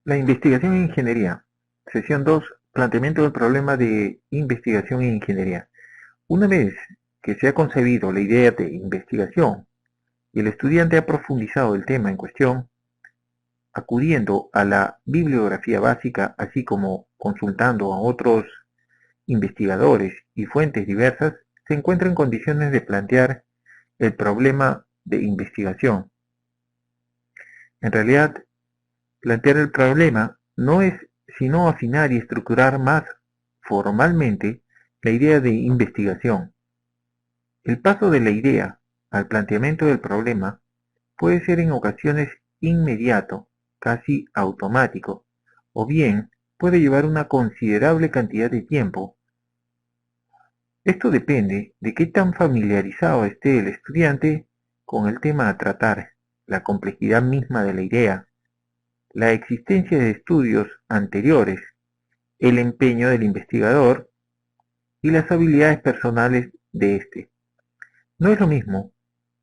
La investigación en ingeniería. Sesión 2. Planteamiento del problema de investigación en ingeniería. Una vez que se ha concebido la idea de investigación y el estudiante ha profundizado el tema en cuestión, acudiendo a la bibliografía básica, así como consultando a otros investigadores y fuentes diversas, se encuentra en condiciones de plantear el problema de investigación. En realidad, plantear el problema no es sino afinar y estructurar más formalmente la idea de investigación. El paso de la idea al planteamiento del problema puede ser en ocasiones inmediato, casi automático, o bien puede llevar una considerable cantidad de tiempo. Esto depende de qué tan familiarizado esté el estudiante con el tema a tratar, la complejidad misma de la idea, la existencia de estudios anteriores, el empeño del investigador y las habilidades personales de éste. No es lo mismo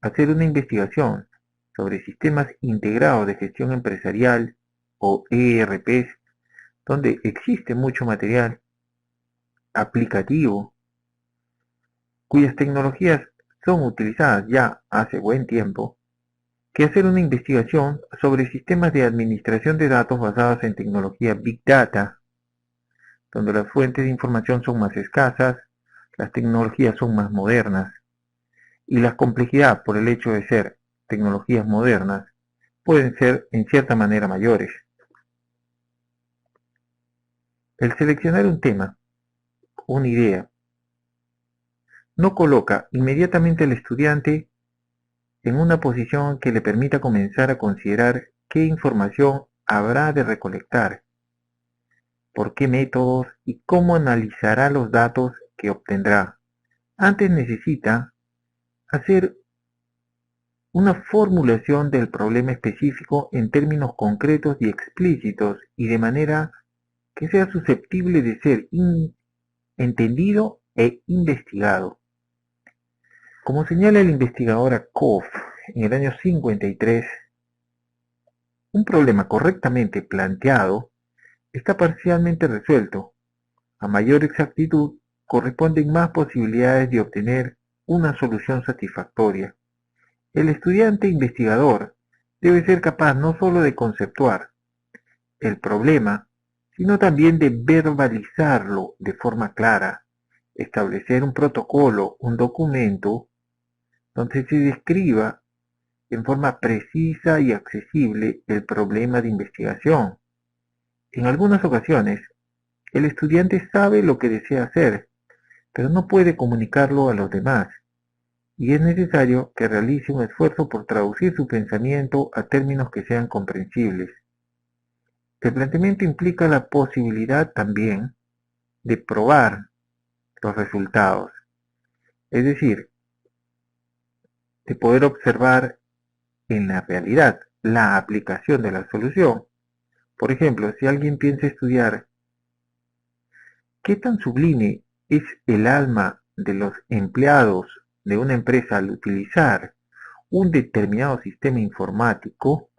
hacer una investigación sobre sistemas integrados de gestión empresarial o ERPs, donde existe mucho material aplicativo cuyas tecnologías son utilizadas ya hace buen tiempo, que hacer una investigación sobre sistemas de administración de datos basados en tecnología Big Data, donde las fuentes de información son más escasas, las tecnologías son más modernas, y la complejidad por el hecho de ser tecnologías modernas pueden ser en cierta manera mayores. El seleccionar un tema, una idea, no coloca inmediatamente al estudiante en una posición que le permita comenzar a considerar qué información habrá de recolectar, por qué métodos y cómo analizará los datos que obtendrá. Antes necesita hacer una formulación del problema específico en términos concretos y explícitos y de manera que sea susceptible de ser entendido e investigado. Como señala el investigador Koff en el año 53, un problema correctamente planteado está parcialmente resuelto. A mayor exactitud, corresponden más posibilidades de obtener una solución satisfactoria. El estudiante investigador debe ser capaz no sólo de conceptuar el problema, sino también de verbalizarlo de forma clara, establecer un protocolo, un documento, donde se describa en forma precisa y accesible el problema de investigación. En algunas ocasiones, el estudiante sabe lo que desea hacer, pero no puede comunicarlo a los demás, y es necesario que realice un esfuerzo por traducir su pensamiento a términos que sean comprensibles. El planteamiento implica la posibilidad también de probar los resultados, es decir, de poder observar en la realidad la aplicación de la solución. Por ejemplo, si alguien piensa estudiar qué tan sublime es el alma de los empleados de una empresa al utilizar un determinado sistema informático,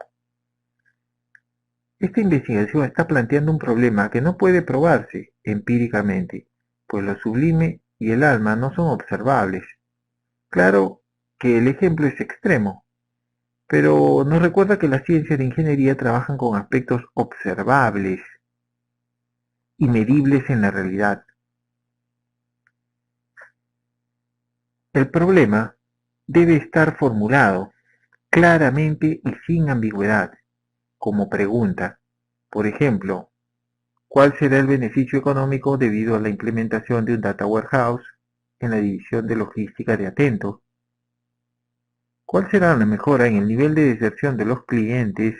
esta investigación está planteando un problema que no puede probarse empíricamente, pues lo sublime y el alma no son observables. Claro que el ejemplo es extremo, pero nos recuerda que las ciencias de ingeniería trabajan con aspectos observables y medibles en la realidad. El problema debe estar formulado claramente y sin ambigüedad, como pregunta. Por ejemplo, ¿cuál será el beneficio económico debido a la implementación de un data warehouse en la división de logística de Atento? ¿Cuál será la mejora en el nivel de deserción de los clientes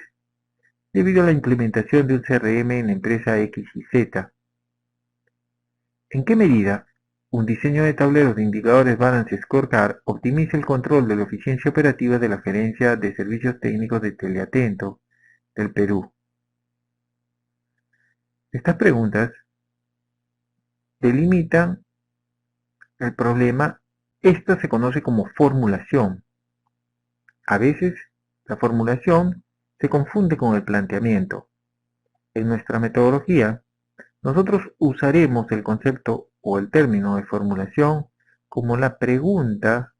debido a la implementación de un CRM en la empresa X y Z? ¿En qué medida un diseño de tableros de indicadores Balance Scorecard optimiza el control de la eficiencia operativa de la Gerencia de Servicios Técnicos de Teleatento del Perú? Estas preguntas delimitan el problema. Esto se conoce como formulación. A veces, la formulación se confunde con el planteamiento. En nuestra metodología, nosotros usaremos el concepto o el término de formulación como la pregunta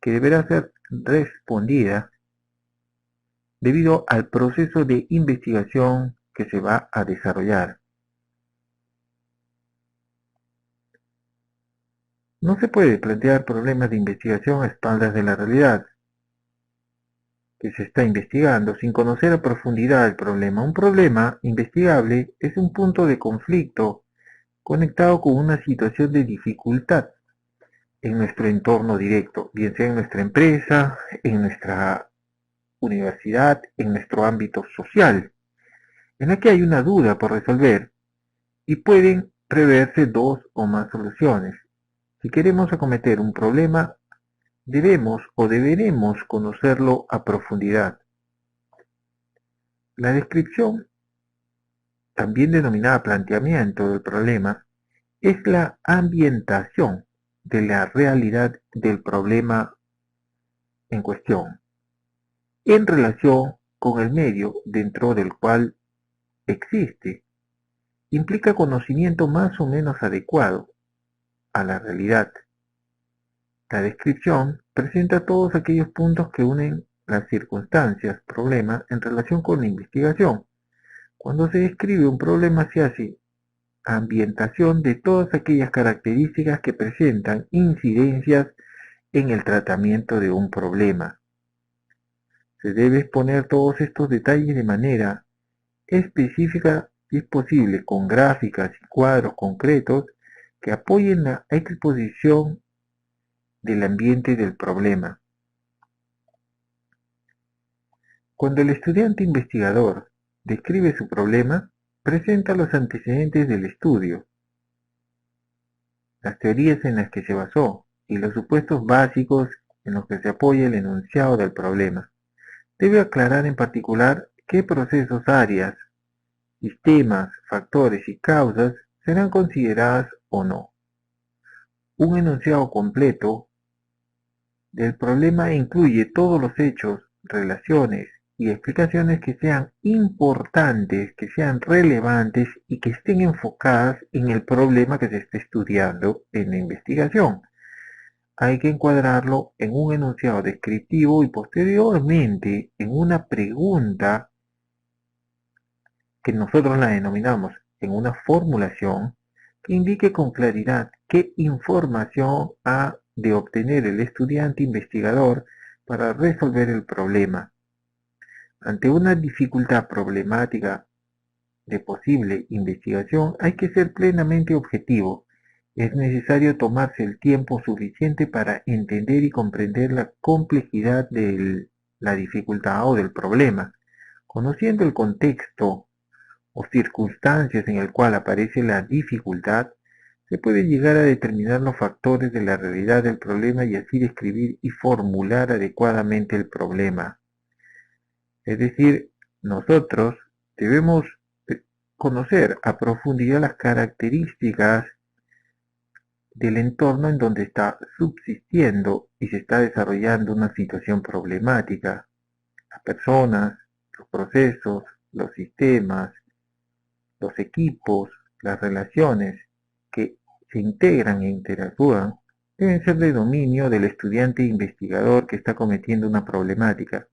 que deberá ser respondida debido al proceso de investigación que se va a desarrollar. No se puede plantear problemas de investigación a espaldas de la realidad que se está investigando sin conocer a profundidad el problema. Un problema investigable es un punto de conflicto conectado con una situación de dificultad en nuestro entorno directo, bien sea en nuestra empresa, en nuestra universidad, en nuestro ámbito social, en la que hay una duda por resolver y pueden preverse dos o más soluciones. Si queremos acometer un problema, debemos o deberemos conocerlo a profundidad. La descripción, también denominada planteamiento del problema, es la ambientación de la realidad del problema en cuestión en relación con el medio dentro del cual existe. Implica conocimiento más o menos adecuado a la realidad. La descripción presenta todos aquellos puntos que unen las circunstancias, problema, en relación con la investigación. Cuando se describe un problema se hace ambientación de todas aquellas características que presentan incidencias en el tratamiento de un problema. Se debe exponer todos estos detalles de manera específica si es posible, con gráficas y cuadros concretos que apoyen la exposición del ambiente del problema. Cuando el estudiante investigador describe su problema, presenta los antecedentes del estudio, las teorías en las que se basó y los supuestos básicos en los que se apoya el enunciado del problema. Debe aclarar en particular qué procesos, áreas, sistemas, factores y causas serán consideradas o no. Un enunciado completo del problema incluye todos los hechos, relaciones y explicaciones que sean importantes, que sean relevantes y que estén enfocadas en el problema que se está estudiando en la investigación. Hay que encuadrarlo en un enunciado descriptivo y posteriormente en una pregunta que nosotros la denominamos en una formulación que indique con claridad qué información ha de obtener el estudiante investigador para resolver el problema. Ante una dificultad problemática de posible investigación hay que ser plenamente objetivo. Es necesario tomarse el tiempo suficiente para entender y comprender la complejidad de la dificultad o del problema. Conociendo el contexto o circunstancias en el cual aparece la dificultad, se puede llegar a determinar los factores de la realidad del problema y así describir y formular adecuadamente el problema. Es decir, nosotros debemos conocer a profundidad las características del entorno en donde está subsistiendo y se está desarrollando una situación problemática. Las personas, los procesos, los sistemas, los equipos, las relaciones que se integran e interactúan deben ser de dominio del estudiante investigador que está cometiendo una problemática.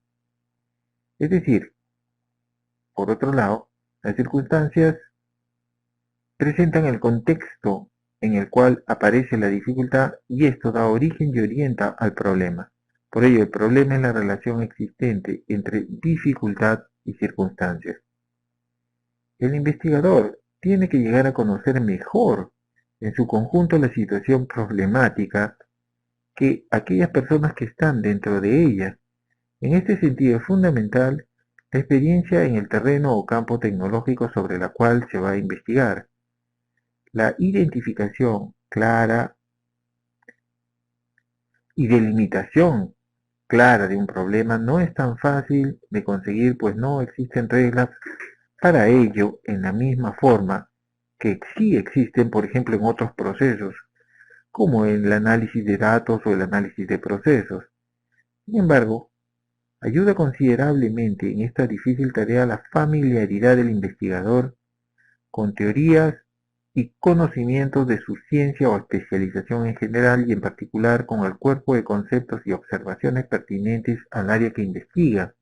Es decir, por otro lado, las circunstancias presentan el contexto en el cual aparece la dificultad y esto da origen y orienta al problema. Por ello, el problema es la relación existente entre dificultad y circunstancias. El investigador tiene que llegar a conocer mejor en su conjunto la situación problemática que aquellas personas que están dentro de ella. En este sentido es fundamental la experiencia en el terreno o campo tecnológico sobre la cual se va a investigar. La identificación clara y delimitación clara de un problema no es tan fácil de conseguir, pues no existen reglas para ello en la misma forma que sí existen, por ejemplo, en otros procesos, como el análisis de datos o el análisis de procesos. Sin embargo, Ayuda considerablemente en esta difícil tarea la familiaridad del investigador con teorías y conocimientos de su ciencia o especialización en general y en particular con el cuerpo de conceptos y observaciones pertinentes al área que investiga,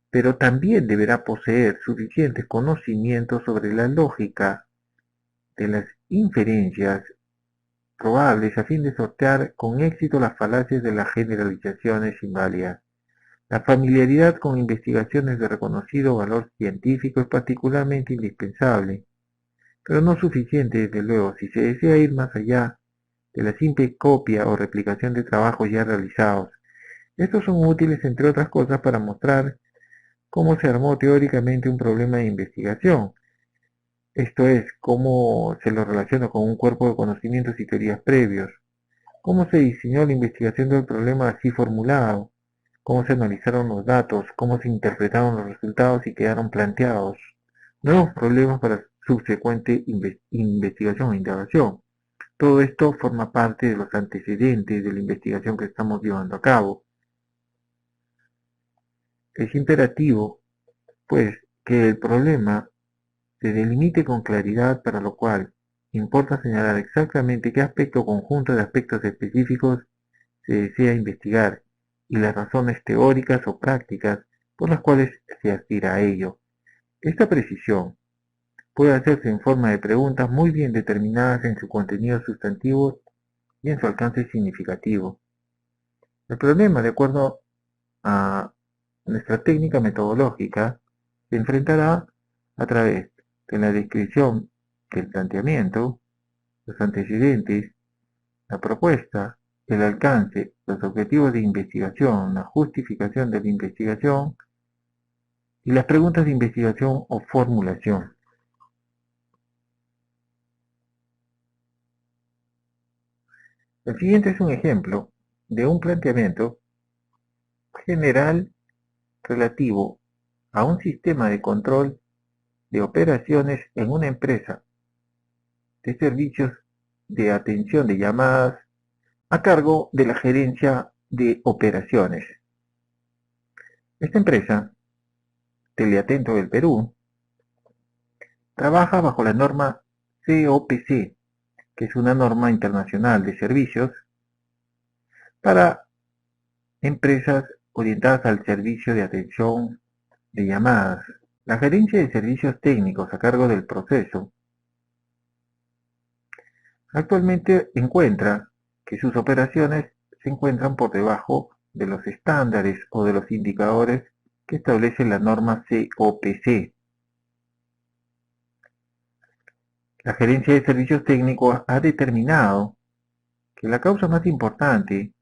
pero también deberá poseer suficientes conocimientos sobre la lógica de las inferencias probables a fin de sortear con éxito las falacias de las generalizaciones inválidas. La familiaridad con investigaciones de reconocido valor científico es particularmente indispensable, pero no suficiente desde luego si se desea ir más allá de la simple copia o replicación de trabajos ya realizados. Estos son útiles entre otras cosas para mostrar cómo se armó teóricamente un problema de investigación, esto es, cómo se lo relaciona con un cuerpo de conocimientos y teorías previos, cómo se diseñó la investigación del problema así formulado, cómo se analizaron los datos, cómo se interpretaron los resultados y quedaron planteados nuevos problemas para subsecuente investigación e indagación. Todo esto forma parte de los antecedentes de la investigación que estamos llevando a cabo. Es imperativo, pues, que el problema se delimite con claridad, para lo cual importa señalar exactamente qué aspecto o conjunto de aspectos específicos se desea investigar y las razones teóricas o prácticas por las cuales se aspira a ello. Esta precisión puede hacerse en forma de preguntas muy bien determinadas en su contenido sustantivo y en su alcance significativo. El problema, de acuerdo a nuestra técnica metodológica, se enfrentará a través de la descripción del planteamiento, los antecedentes, la propuesta, el alcance, los objetivos de investigación, la justificación de la investigación y las preguntas de investigación o formulación. El siguiente es un ejemplo de un planteamiento general relativo a un sistema de control de operaciones en una empresa de servicios de atención de llamadas a cargo de la gerencia de operaciones. Esta empresa, Teleatento del Perú, trabaja bajo la norma COPC, que es una norma internacional de servicios para empresas orientadas al servicio de atención de llamadas. La gerencia de servicios técnicos a cargo del proceso actualmente encuentra que sus operaciones se encuentran por debajo de los estándares o de los indicadores que establece la norma COPC. La gerencia de servicios técnicos ha determinado que la causa más importante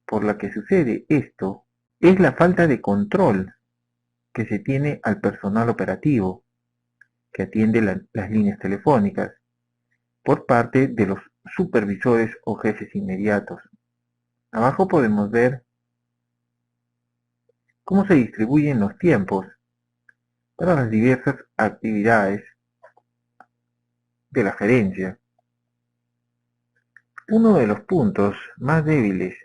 por la que sucede esto es la falta de control que se tiene al personal operativo que atiende las líneas telefónicas por parte de los supervisores o jefes inmediatos. Abajo podemos ver cómo se distribuyen los tiempos para las diversas actividades de la gerencia. Uno de los puntos más débiles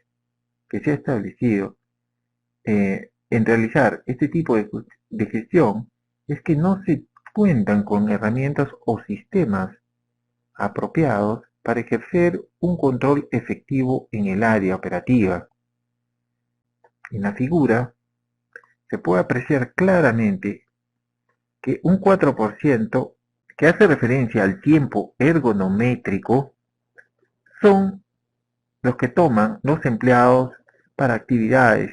que se ha establecido en realizar este tipo de gestión es que no se cuentan con herramientas o sistemas apropiados para ejercer un control efectivo en el área operativa. En la figura se puede apreciar claramente que un 4% que hace referencia al tiempo ergonométrico son los que toman los empleados para actividades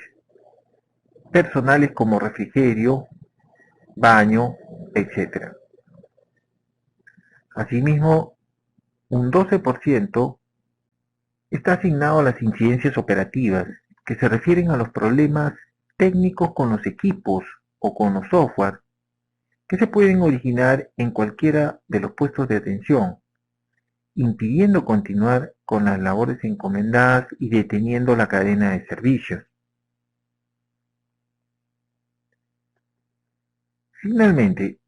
personales como refrigerio, baño, etc. Asimismo, un 12% está asignado a las incidencias operativas, que se refieren a los problemas técnicos con los equipos o con los software que se pueden originar en cualquiera de los puestos de atención, impidiendo continuar con las labores encomendadas y deteniendo la cadena de servicios. Finalmente,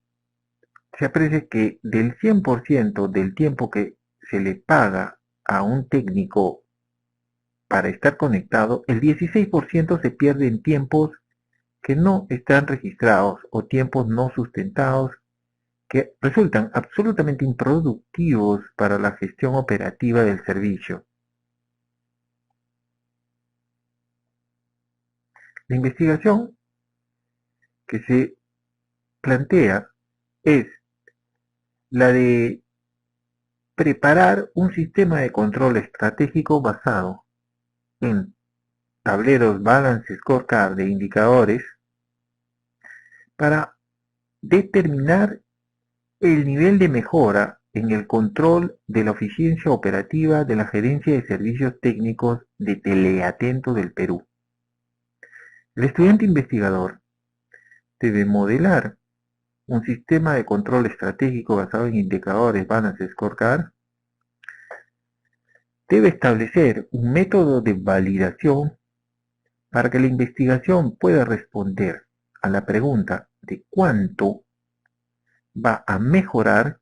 se aprecia que del 100% del tiempo que se le paga a un técnico para estar conectado, el 16% se pierde en tiempos que no están registrados o tiempos no sustentados que resultan absolutamente improductivos para la gestión operativa del servicio. La investigación que se plantea es la de preparar un sistema de control estratégico basado en tableros Balance Scorecard de indicadores para determinar el nivel de mejora en el control de la eficiencia operativa de la Gerencia de Servicios Técnicos de Teleatento del Perú. El estudiante investigador debe modelar un sistema de control estratégico basado en indicadores Balance Scorecard, debe establecer un método de validación para que la investigación pueda responder a la pregunta de cuánto va a mejorar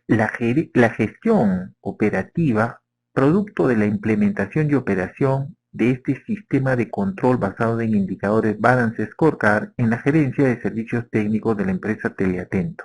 la gestión operativa producto de la implementación y operación de este sistema de control basado en indicadores Balance Scorecard en la Gerencia de Servicios Técnicos de la empresa Teleatento.